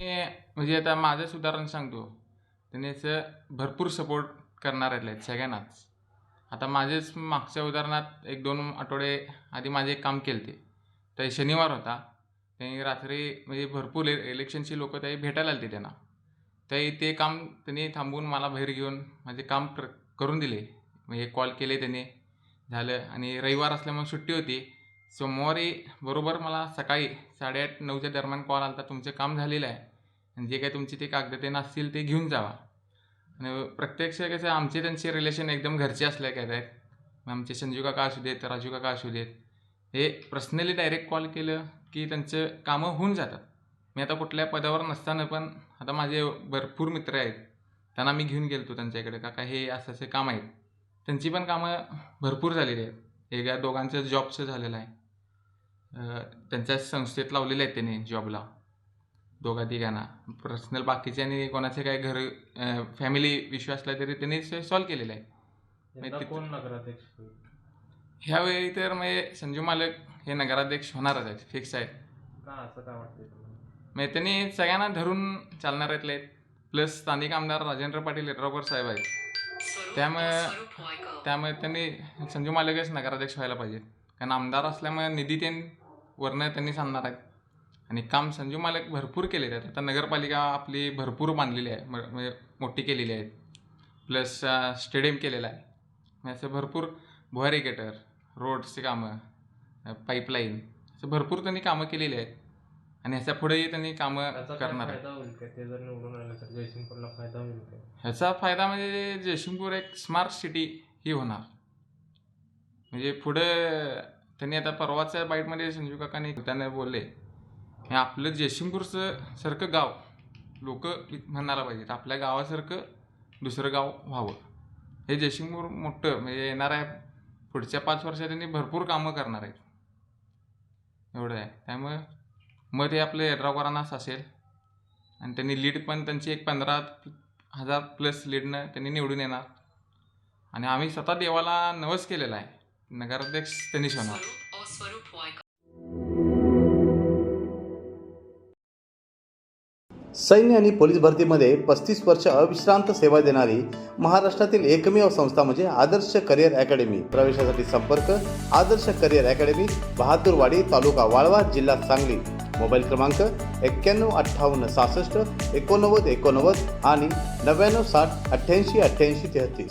हे म्हणजे आता माझंच उदाहरण सांगतो. त्याने असं भरपूर सपोर्ट करणारे आहेत सगळ्यांनाच. आता माझेच मागच्या उदाहरणात 1-2 आठवडे आधी माझे एक काम केलं ते. तर शनिवार होता. त्यांनी रात्री म्हणजे भरपूर इलेक्शनची लोकं त्याही भेटायला आली त्यांना. ते काम त्यांनी थांबवून मला बाहेर घेऊन माझे काम करून दिले. म्हणजे कॉल केले त्याने, झालं आणि रविवार असल्यामुळे सुट्टी होती. सोमवारी बरोबर मला सकाळी 8:30-9च्या दरम्यान कॉल आला होता, तुमचं काम झालेलं आहे आणि जे काही तुमची ते कागद ते असतील ते घेऊन जावा. आणि प्रत्यक्ष कसं आमचे त्यांचे रिलेशन एकदम घरचे असल्यागत आहेत. आमचे संजू काका असू देत, राजू काका असू देत, हे पर्सनली डायरेक्ट कॉल केलं की त्यांचं कामं होऊन जातात. मी आता कुठल्या पदावर नसताना पण आता माझे भरपूर मित्र आहेत, त्यांना मी घेऊन गेलो त्यांच्याकडे, काका हे असं काम आहेत. त्यांची पण कामं भरपूर झालेली आहेत. एका दोघांचं जॉबचं झालेलं आहे. त्यांच्या संस्थेत लावलेले आहेत त्यांनी जॉबला, दोघा-तिघांना. पर्सनल बाकीचे आणि कोणाचे काही फॅमिली इश्यू असला तरी त्यांनी सॉल्व्ह केलेलं आहे. कोण नगराध्यक्ष? ह्यावेळी तर म्हणजे संजू मालक हे नगराध्यक्ष होणारच आहेत, फिक्स आहे. का असं काय वाटतंय तुम्हाला? म्हणजे त्यांनी सगळ्यांना धरून चालणाऱ्यातले आहेत. प्लस स्थानिक आमदार राजेंद्र पाटील यड्रावकर साहेब आहेत. त्यामुळे त्यांनी संजू मालकच नगराध्यक्ष व्हायला पाहिजेत. कारण आमदार असल्यामुळे निधी वरनं त्यांनीच आणणार आहेत आणि काम संजू मालक भरपूर केलेले आहेत. आता नगरपालिका आपली भरपूर बांधलेली आहे, म्हणजे मोठी केलेली आहे. प्लस स्टेडियम केलेलं आहे. म्हणजे असं भरपूर भुयारी गटर, रोड्सची कामं, पाईपलाईन, असं भरपूर त्यांनी कामं केलेली आहेत आणि ह्याच्या पुढेही त्यांनी कामं करणार आहेत. फायदा होईल का ते जर निवडून आलं तर? जयसिंगपूरला फायदा होईल का? ह्याचा फायदा म्हणजे जयसिंगपूर एक स्मार्ट सिटी ही होणार. म्हणजे पुढं त्यांनी आता परवाच्या बाईटमध्ये संजू काकांनी त्यांना बोलले की आपलं जयसिंगपूरचं सारखं गाव लोक म्हणायला पाहिजेत, आपल्या गावासारखं दुसरं गाव व्हावं. हे जयसिंगपूर मोठं म्हणजे येणाऱ्या पुढच्या 5 वर्षात त्यांनी भरपूर कामं करणार आहेत, एवढं आहे. त्यामुळे मत हे आपलं यड्रावकरांनाच असेल आणि त्यांनी लीड पण त्यांची एक 15,000 प्लस लीडनं त्यांनी निवडून येणार आणि आम्ही स्वतः देवाला नवस केलेला आहे, नगराध्यक्ष त्यांनीच होणार. सैन्य आणि पोलीस भरतीमध्ये 35 वर्ष अविश्रांत सेवा देणारी महाराष्ट्रातील एकमेव संस्था म्हणजे आदर्श करिअर अकॅडमी. प्रवेशासाठी संपर्क आदर्श करिअर अकॅडमी, बहादूरवाडी, तालुका वाळवा, जिल्हा सांगली. मोबाईल क्रमांक 915866 8989 आणि 9960 888833.